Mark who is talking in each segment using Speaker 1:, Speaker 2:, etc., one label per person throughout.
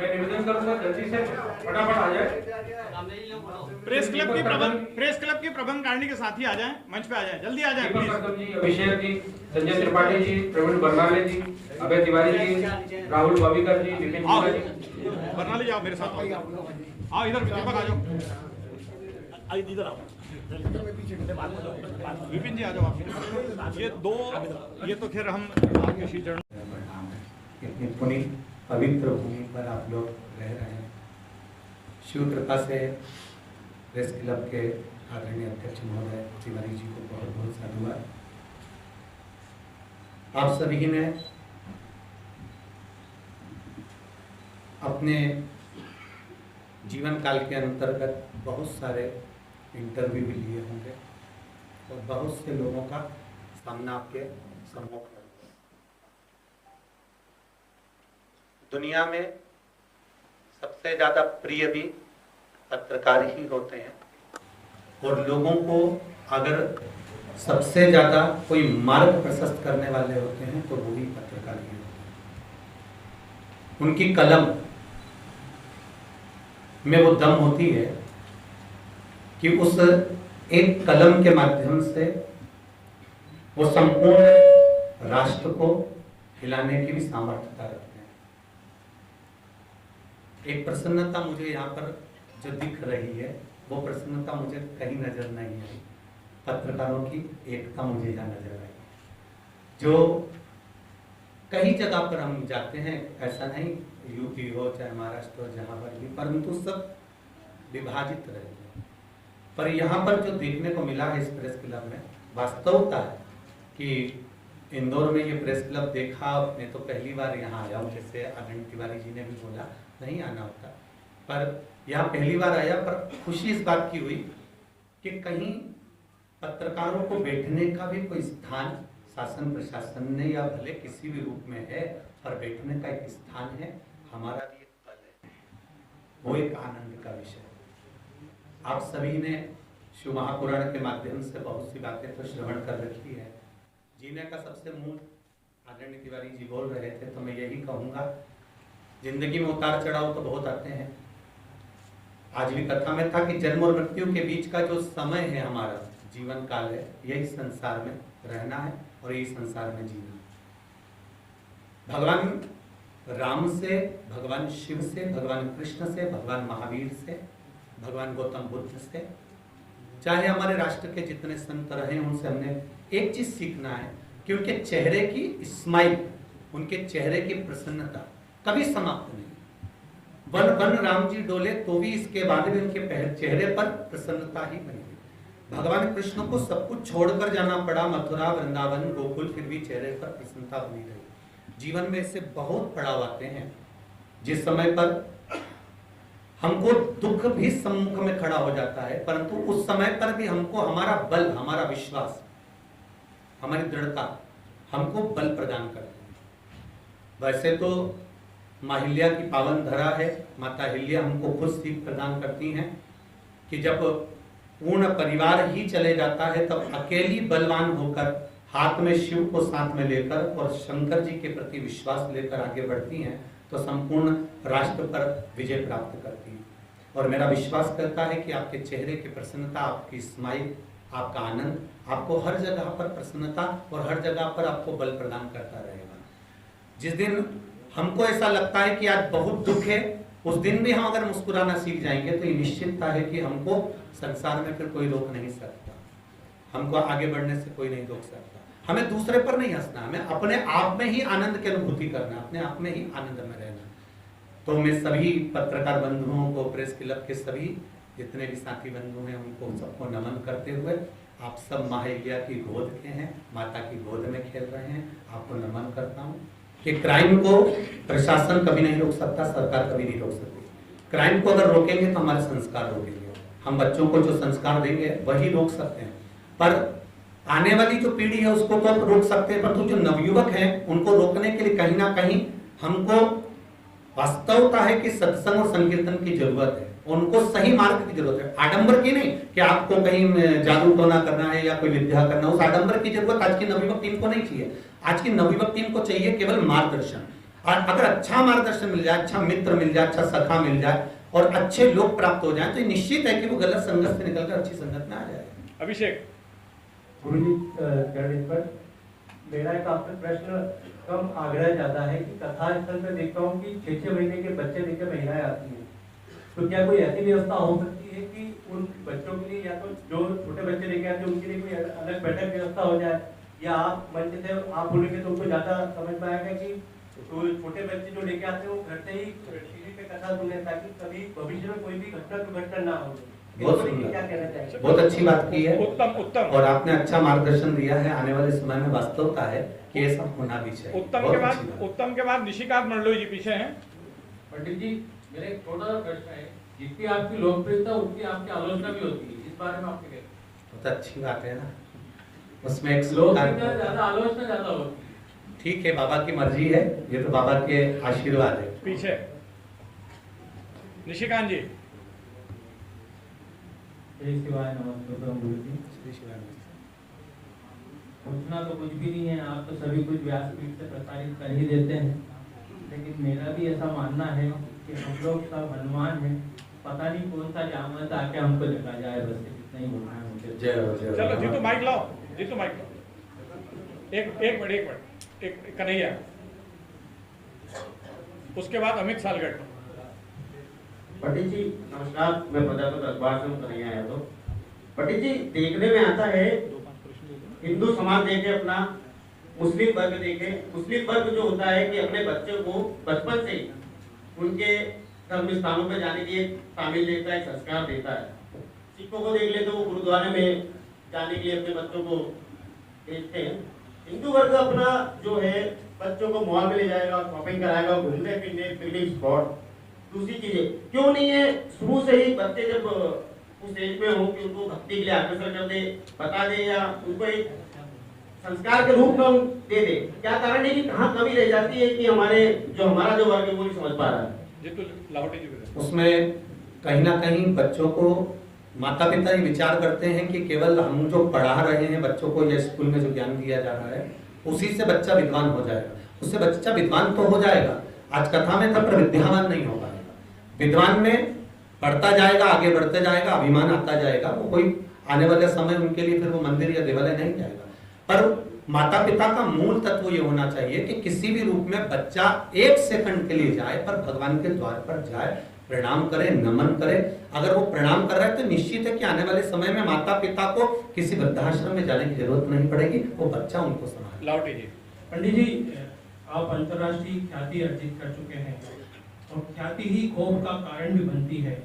Speaker 1: मैं निवेदन करूंगा जल्दी से फटाफट आ जाए।
Speaker 2: प्रेस क्लब की प्रबंध कारिणी के साथी आ जाएं, मंच पे आ जाएं, जल्दी आ जाएं
Speaker 1: दीपक
Speaker 2: प्लीज।
Speaker 1: कदम जी, अभिषेक जी, संजय त्रिपाठी जी, प्रवीण बरनाले जी, अभय तिवारी जी, राहुल बॉबिकर जी, विपिन
Speaker 2: आओ
Speaker 1: जी।
Speaker 2: बरनाले जी, आओ मेरे साथ आओ इधर दीपक आ जाओ, इधर आओ विपिन जी आ जाओ आप। ये तो खैर हम आपके श्री चरण
Speaker 3: इतनी पुण्य पवित्र भूमि पर आप लोग रह रहे हैं। शिव कृपा से प्रेस क्लब के आदरणीय अध्यक्ष महोदय तिवारी जी को बहुत बहुत साधुवाद। आप सभी ने अपने जीवन काल के अंतर्गत बहुत सारे इंटरव्यू भी लिए होंगे और बहुत से लोगों का सामना आपके सम्मुख है। दुनिया में सबसे ज्यादा प्रिय भी पत्रकार ही होते हैं और लोगों को अगर सबसे ज्यादा कोई मार्ग प्रशस्त करने वाले होते हैं तो वो भी पत्रकार ही होते हैं। उनकी कलम में वो दम होती है कि उस एक कलम के माध्यम से वो संपूर्ण राष्ट्र को हिलाने की भी सामर्थ्यता रखते हैं। एक प्रसन्नता मुझे यहाँ पर जो दिख रही है वो प्रसन्नता मुझे कहीं नजर नहीं आई। पत्रकारों की एकता मुझे यहाँ नजर आई। जो कई जगह पर हम जाते हैं, ऐसा नहीं यूपी हो चाहे महाराष्ट्र हो, जहाँ पर भी, परंतु सब विभाजित रहते हैं। पर यहाँ पर जो देखने को मिला है इस प्रेस क्लब में, वास्तवता है कि इंदौर में ये प्रेस क्लब देखा, मैं तो पहली बार यहाँ आया हूँ, जैसे आदरणीय तिवारी जी ने भी बोला नहीं आना होता, पर यहाँ पहली बार आया। पर खुशी इस बात की हुई कि कहीं पत्रकारों को बैठने का भी कोई स्थान शासन प्रशासन ने या भले किसी भी रूप में है, पर बैठने का एक स्थान है, हमारा भी एक पल है, वो एक आनंद का विषय है। आप सभी ने शिव महापुराण के माध्यम से बहुत सी बातें तो श्रवण कर रखी है। जीने का सबसे मूल आदरणीय तिवारी जी बोल रहे थे, तो मैं यही कहूँगा, जिंदगी में उतार चढ़ाव तो बहुत आते हैं। आज भी कथा में था कि जन्म और मृत्यु के बीच का जो समय है, हमारा जीवन काल है, यही संसार में रहना है और यही संसार में जीना। भगवान राम से, भगवान शिव से, भगवान कृष्ण से, भगवान महावीर से, भगवान गौतम बुद्ध से, चाहे हमारे राष्ट्र के जितने संत रहे, उनसे हमने एक चीज सीखना है कि उनके चेहरे की स्माइल, उनके चेहरे की प्रसन्नता कभी समाप्त नहीं। वन वन राम जी डोले तो भी इसके बाद भी उनके चेहरे पर प्रसन्नता ही बनी। भगवान कृष्ण को सब कुछ छोड़कर जाना पड़ा, मथुरा वृंदावन गोकुल, फिर भी चेहरे पर प्रसन्नता बनी रही। जीवन में ऐसे बहुत पड़ाव आते हैं जिस समय पर हमको दुख भी सम्मुख में खड़ा हो जाता है, परंतु उस समय पर भी हमको हमारा बल, हमारा विश्वास, हमारी दृढ़ता हमको बल प्रदान करती है। वैसे तो माहिल्या की पावन धरा है, माता हिल्या हमको खुद सीख प्रदान करती हैं कि जब पूर्ण परिवार ही चले जाता है, तब अकेली बलवान होकर हाथ में शिव को साथ में लेकर और शंकर जी के प्रति विश्वास लेकर आगे बढ़ती हैं, तो संपूर्ण राष्ट्र पर विजय प्राप्त करती है। और मेरा विश्वास करता है कि आपके चेहरे की प्रसन्नता, आपकी स्माइल, आपका आनंद आपको हर जगह पर प्रसन्नता और हर जगह पर आपको बल प्रदान करता रहेगा। जिस दिन हमको ऐसा लगता है कि आज बहुत दुख है, उस दिन भी हम अगर मुस्कुराना सीख जाएंगे तो ये निश्चितता है कि हमको संसार में फिर कोई रोक नहीं सकता, हमको आगे बढ़ने से कोई नहीं रोक सकता। हमें दूसरे पर नहीं हंसना, हमें अपने आप में ही आनंद की अनुभूति करना, अपने आप में ही आनंद में रहना। तो मैं सभी पत्रकार बंधुओं को, प्रेस क्लब के सभी जितने भी साथी बंधु हैं, उनको सबको नमन करते हुए, आप सब माहिल्या की गोद के हैं, माता की गोद में खेल रहे हैं, आपको नमन करता हूँ कि क्राइम को प्रशासन कभी नहीं रोक सकता, सरकार कभी नहीं रोक सकती। क्राइम को अगर रोकेंगे तो हमारे संस्कार रोकेंगे, हम बच्चों को जो संस्कार देंगे वही रोक सकते हैं। पर आने वाली जो पीढ़ी है उसको तो आप रोक सकते हैं, परंतु जो नवयुवक हैं उनको रोकने के लिए कहीं ना कहीं हमको वास्तवता है कि सत्संग और संकीर्तन की जरूरत है, उनको सही मार्ग की जरूरत है। आडंबर की नहीं कि आपको कहीं जादू टोना करना है या कोई विद्या करना, उस आडंबर की जरूरत आज की नवयुवक टीम को नहीं चाहिए। आज की नवयुवक टीम को चाहिए केवल मार्गदर्शन। और अगर अच्छा मार्गदर्शन मिल जाए, अच्छा मित्र मिल जाए, अच्छा सखा मिल जाए और अच्छे लोग प्राप्त हो जाए, तो निश्चित है कि वो गलत संगत से निकलकर अच्छी संगत में आ जाए।
Speaker 2: अभिषेक
Speaker 4: गुरुजी गणित पर मेरा एक आपसे प्रश्न कम आग्रह ज्यादा है कि कथा स्थल में देखता हूँ कि 6-6 महीने के बच्चे लेकर महिलाएं आती हैं, तो क्या कोई ऐसी व्यवस्था हो सकती है कि उन बच्चों के लिए या तो जो छोटे बच्चे लेके आते हैं उनके लिए कोई अलग बैठक व्यवस्था हो जाए, या आप मंच से आप बोलेंगे तो उनको ज्यादा समझ में आएगा कि तो छोटे बच्चे जो लेके आते हैं वो घर से ही टीवी पे कथा सुने, ताकि कभी भविष्य में कोई भी दुर्घटना ना हो।
Speaker 3: बहुत
Speaker 4: क्या कहना चाहिए?
Speaker 3: बहुत अच्छी बात की है,
Speaker 2: उत्तम
Speaker 3: और आपने अच्छा मार्गदर्शन दिया है। आने वाले समय में वास्तवता है कि ये सब होना भी चाहिए।
Speaker 2: उत्तम के बाद निशिकांत मंडलोई जी पीछे हैं।
Speaker 5: पंडित जी, मेरा एक छोटा सा प्रश्न है, जितनी आपकी लोकप्रियता उतनी आपकी आलोचना भी होती है, इस बारे में आपके क्या?
Speaker 3: बहुत अच्छी बात है ना, उसमें एक
Speaker 5: लोकप्रियता ज्यादा, आलोचना ज्यादा होती है।
Speaker 3: ठीक है, बाबा की मर्जी है, ये तो बाबा के आशीर्वाद है।
Speaker 2: पीछे निशिकांत जी।
Speaker 4: जय शिवाय, नमस्ते गुरु जी। पूछना तो कुछ भी नहीं है, आप तो सभी कुछ व्यासपीठ से प्रसारित कर ही देते हैं, लेकिन मेरा भी ऐसा मानना है कि हम लोग सब हनुमान हैं, पता नहीं कौन सा जामत आके हमको जगा जाए, बस इतना ही बोलना है मुझे।
Speaker 2: चलो जीतू माइक लाओ, जीतू माइक लाओ। एक मिनट एक कन्हैया, उसके बाद अमित सालगढ़।
Speaker 6: पंडित जी नमस्कार, मैं प्रजापति अखबार से कन्हैया यादव। पंडित जी, देखने में आता है हिंदू समाज देखे अपना, मुस्लिम वर्ग देखे, मुस्लिम वर्ग जो होता है कि अपने बच्चों को बचपन से उनके धर्म स्थानों पर जाने के लिए तामील देता है, संस्कार देता है। सिखों को देख ले तो वो गुरुद्वारे में जाने के लिए अपने बच्चों को भेजते हैं। हिंदू वर्ग अपना जो है बच्चों को मॉल में ले जाएगा, शॉपिंग कराएगा, घूमने फिरने, पिकनिक स्पॉट, दूसरी चीजें क्यों नहीं है? शुरू से ही बच्चे जब उस एज में हो कि उनको भक्ति के लिए आकर्षण कर दे, बता दे, या उनको एक संस्कार के रूप में दे दे। क्या कारण है कि कहाँ कमी रह जाती है कि हमारा जो वर्ग है वो नहीं समझ पा रहा है?
Speaker 3: उसमें कहीं ना कहीं बच्चों को माता पिता ये विचार करते हैं कि केवल हम जो पढ़ा रहे हैं बच्चों को या स्कूल में जो ज्ञान दिया जा रहा है उसी से बच्चा विद्वान हो जाएगा। उससे बच्चा विद्वान तो हो जाएगा, आज कथा में था, पर विद्यावान नहीं हो पाएगा। विद्वान में बढ़ता जाएगा, आगे बढ़ते जाएगा, अभिमान आता जाएगा, वो कोई आने वाले समय उनके लिए फिर वो मंदिर या देवालय नहीं जाएगा। पर माता पिता का मूल तत्व ये होना चाहिए कि किसी भी रूप में बच्चा 1 सेकंड के लिए जाए पर भगवान के द्वार पर जाए, प्रणाम करे, नमन करे। अगर वो प्रणाम कर रहा है तो निश्चित है कि आने वाले समय में माता पिता को किसी वृद्धाश्रम में जाने की जरूरत नहीं पड़ेगी, वो बच्चा उनको संभाले।
Speaker 2: लावटी जी।
Speaker 4: पंडित जी, आप अंतर्राष्ट्रीय ख्याति अर्जित कर चुके हैं और ख्याति ही खौफ का कारण भी बनती है।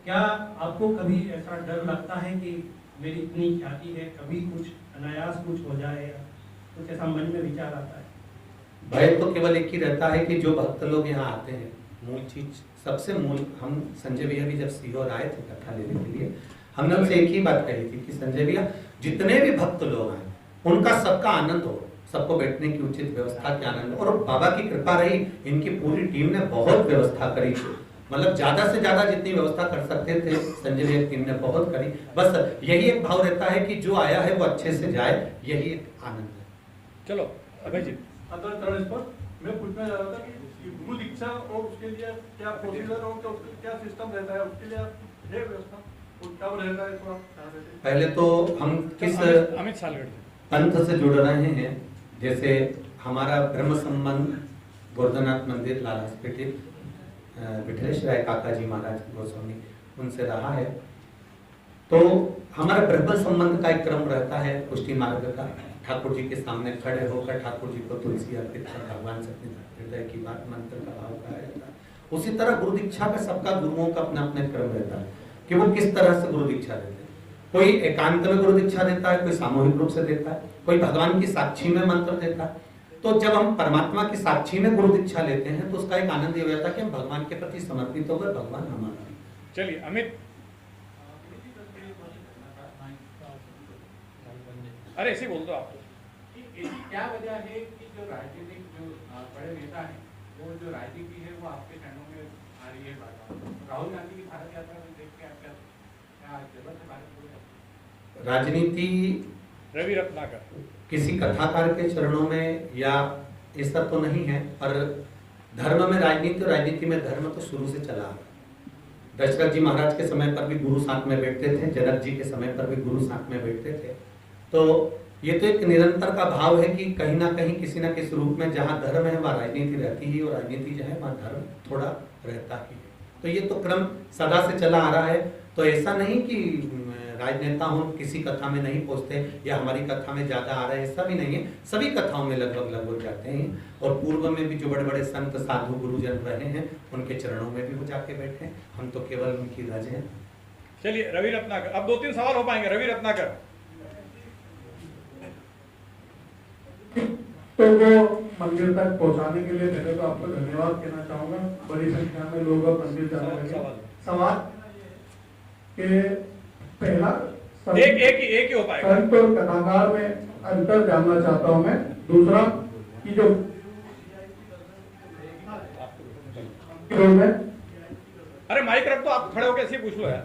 Speaker 4: क्या आपको कभी ऐसा डर लगता है कि मेरी इतनी ख्याति है, कभी कुछ अनायास कुछ हो जाए, या कुछ ऐसा मन में विचार आता है?
Speaker 3: भय तो केवल एक ही रहता है कि जो भक्त लोग यहाँ आते हैं, मूल चीज सबसे मूल, हम संजय भैया भी जब सीहोर आए थे कथा लेने के लिए, हमने उनसे एक ही बात कही थी कि संजय भैया जितने भी भक्त लोग आए उनका सबका आनंद हो, सबको बैठने की उचित व्यवस्था के आनंद। और बाबा की कृपा रही, इनकी पूरी टीम ने बहुत व्यवस्था करी, मतलब ज्यादा से ज्यादा जितनी व्यवस्था कर सकते थे संजय भैया टीम ने बहुत करी। बस यही एक भाव रहता है कि जो आया है वो अच्छे से जाए, यही एक आनंद है।
Speaker 2: चलो अभय जी।
Speaker 7: मैं पूछना चाह रहा था कि गुरु दीक्षा और उसके लिए क्या प्रोसीजर और क्या सिस्टम रहता है, उसके लिए है व्यवस्था और क्या रहता है, तो आप
Speaker 3: पहले तो हम किस
Speaker 2: अमित सालगढ़
Speaker 3: पंथ से जुड़ रहे हैं, जैसे हमारा ब्रह्म संबंध गोवर्धनाथ मंदिर लालासपेटी विठलेश राय काका जी महाराज गोस्वामी उनसे रहा है। तो हमारा ब्रह्म संबंध का एक क्रम रहता है पुष्टि मार्ग का। ठाकुर जी के सामने खड़े होकर ठाकुर जी को तुलसी अर्पित कर भगवान से अपने हृदय की बात मंत्र का भाव कराया जाता है। उसी तरह गुरु दीक्षा का सबका गुरुओं का अपना अपना क्रम रहता है कि वो किस तरह से गुरु दीक्षा देते हैं। कोई एकांत में गुरु दीक्षा देता है, कोई सामूहिक रूप से देता है, कोई भगवान की साक्षी में मंत्र देता है। तो जब हम परमात्मा की साक्षी में गुरु दीक्षा लेते हैं तो उसका एक आनंद ये हो जाता है कि हम भगवान के प्रति समर्पित हो गए, भगवान हमारा।
Speaker 2: चलिए अमित। अरे ऐसे बोल दो आप।
Speaker 5: क्या वजह है कि जो राजनीतिक जो बड़े नेता हैं वो जो राजनीति है वो आपके चरणों में आ रही है बार-बार? राहुल गांधी की भारत यात्रा में देख के आप क्या जरूरत है भारत?
Speaker 3: राजनीति
Speaker 2: रवि रत्नाकर
Speaker 3: किसी कथाकार के चरणों में या ऐसा तो नहीं है, पर धर्म में राजनीति और राजनीति में धर्म तो शुरू से चला आ रहा। दशरथ जी महाराज के समय पर भी गुरु साथ में बैठते थे, जनक जी के समय पर भी गुरु साथ में बैठते थे। तो ये तो एक निरंतर का भाव है कि कहीं ना कहीं किसी न किसी रूप में जहाँ धर्म है वहाँ राजनीति रहती ही, और राजनीति जो है वहाँ धर्म थोड़ा रहता ही है। तो ये तो क्रम सदा से चला आ रहा है। तो ऐसा नहीं कि राजनेता हो किसी कथा में नहीं पहुंचते या हमारी कथा में ज्यादा आ रहा है, ऐसा भी नहीं है। सभी कथाओं में लगभग जाते हैं, और पूर्व में भी जो बड़े बड़े संत साधु गुरुजन रहे हैं उनके चरणों में भी वो जाके बैठे हैं। हम तो केवल उनकी रज हैं।
Speaker 2: चलिए रवि रत्नाकर, अब 2-3 सवाल हो पाएंगे। रवि रत्नाकर।
Speaker 7: तो वो मंदिर तक पहुंचाने के लिए पहले तो आपको धन्यवाद कहना चाहूंगा। बड़ी संख्या में लोग अब मंदिर जाने लगे। सवाल के पहला
Speaker 2: एक ही हो पाएगा।
Speaker 7: संत और कथाकार में अंतर जानना चाहता हूं मैं। दूसरा कि जो
Speaker 2: अरे माइक रख दो, आप खड़े होकर ऐसे पूछ लो यार।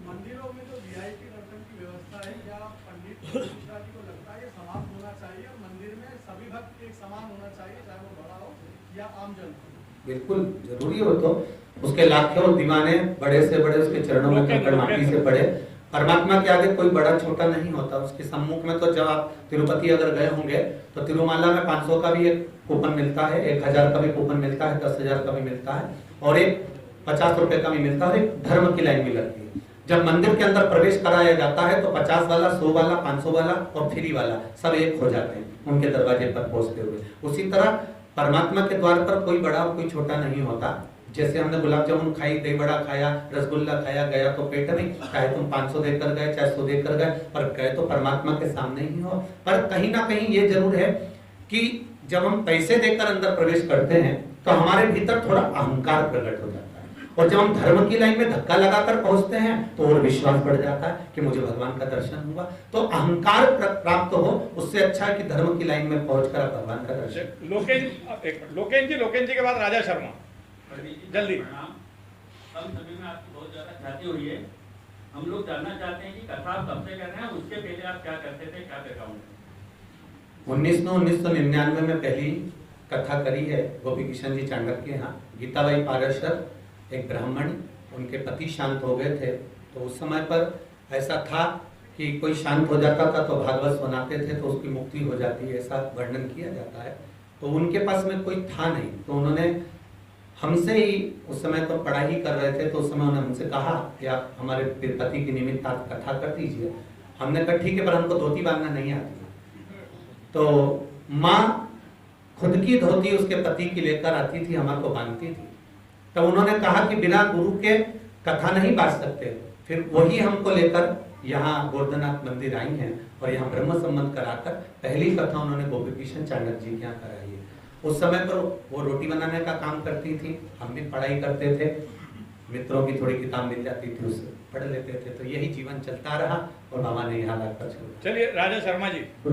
Speaker 7: मंदिरों में जो वीआईपी दर्शन की व्यवस्था है, या पंडित मिश्रा जी को लगता है ये समाप्त होना चाहिए और मंदिर में सभी भक्त एक समान होना चाहिए, चाहे वो बड़ा हो या आम जन हो?
Speaker 3: बिल्कुल जरूरी हो। तो उसके लाखों दीवाने बड़े से बड़े उसके चरणों में कंकड़ माटी से पड़े। परमात्मा के आगे कोई बड़ा छोटा नहीं होता। उसके सम्मुख में तो जब आप तिरुपति अगर गए होंगे तो तिरुमाला में 500 का भी एक कूपन मिलता है, 1000 का भी कूपन मिलता है, 10,000 का भी मिलता है, और एक 50 रुपए का भी मिलता है, और एक धर्म की लाइन भी लगती है। जब मंदिर के अंदर प्रवेश कराया जाता है तो 50 वाला, 100 वाला, 500 वाला और फ्री वाला सब एक हो जाते हैं उनके दरवाजे पर पहुंचते हुए। उसी तरह परमात्मा के द्वार पर कोई बड़ा कोई छोटा नहीं होता। जैसे हमने गुलाब जामुन खाई, दही बड़ा खाया, रसगुल्ला खाया, गया तो पेट में, चाहे तुम 500 देकर गए चाहे 100 देकर गए, पर गए तो परमात्मा के सामने ही हो। पर कहीं ना कहीं ये जरूर है कि जब हम पैसे देकर अंदर प्रवेश करते हैं तो हमारे भीतर थोड़ा अहंकार प्रकट हो जाता है, और जब हम धर्म की लाइन में धक्का लगाकर पहुंचते हैं तो और विश्वास बढ़ जाता है कि मुझे भगवान का दर्शन हुआ। तो अहंकार प्राप्त हो उससे अच्छा है कि धर्म की लाइन में पहुंचकर भगवान का दर्शन।
Speaker 2: लोकेन जी के बाद राजा शर्मा, जल्दी।
Speaker 8: हम सभी में आपकी बहुत ज्यादा ख्याति हुई है। हम लोग जानना चाहते हैं कि कथा आप कब से कर रहे हैं, उसके पहले आप क्या करते थे, क्या बैकग्राउंड है?
Speaker 3: 1999 में पहली कथा करी है गोपी किशन जी चाणक्य के यहाँ। गीताबाई पाराशर एक ब्राह्मण, उनके पति शांत हो गए थे, तो उस समय पर ऐसा था कि कोई शांत हो जाता था तो भागवत सुनाते थे तो उसकी मुक्ति हो जाती है, ऐसा वर्णन किया जाता है। तो उनके पास में कोई था नहीं, तो उन्होंने हमसे ही, उस समय तो पढ़ाई कर रहे थे, तो उस समय उन्होंने हमसे कहा कि आप हमारे पति के निमित्त आप कथा कर दीजिए। हमने कहा ठीक है, पर हमको धोती बांधना नहीं आती। तो माँ खुद की धोती उसके पति की लेकर आती थी, हमारे को बांधती थी। तब उन्होंने कहा कि बिना गुरु के कथा नहीं बांध सकते। फिर वही हमको लेकर यहाँ गोवर्धननाथ मंदिर आई हैं, और यहाँ ब्रह्म संबंध कराकर पहली कथा उन्होंने गोपी किशन चाणक्य जी के यहाँ कराई है। उस समय पर वो रोटी बनाने का काम करती थी, हम भी पढ़ाई करते थे, मित्रों की थोड़ी किताब मिल जाती थी उससे पढ़ लेते थे। तो यही जीवन चलता रहा और बाबा ने यहाँ लाकर छोड़ा।
Speaker 2: चलिए राजा शर्मा जी।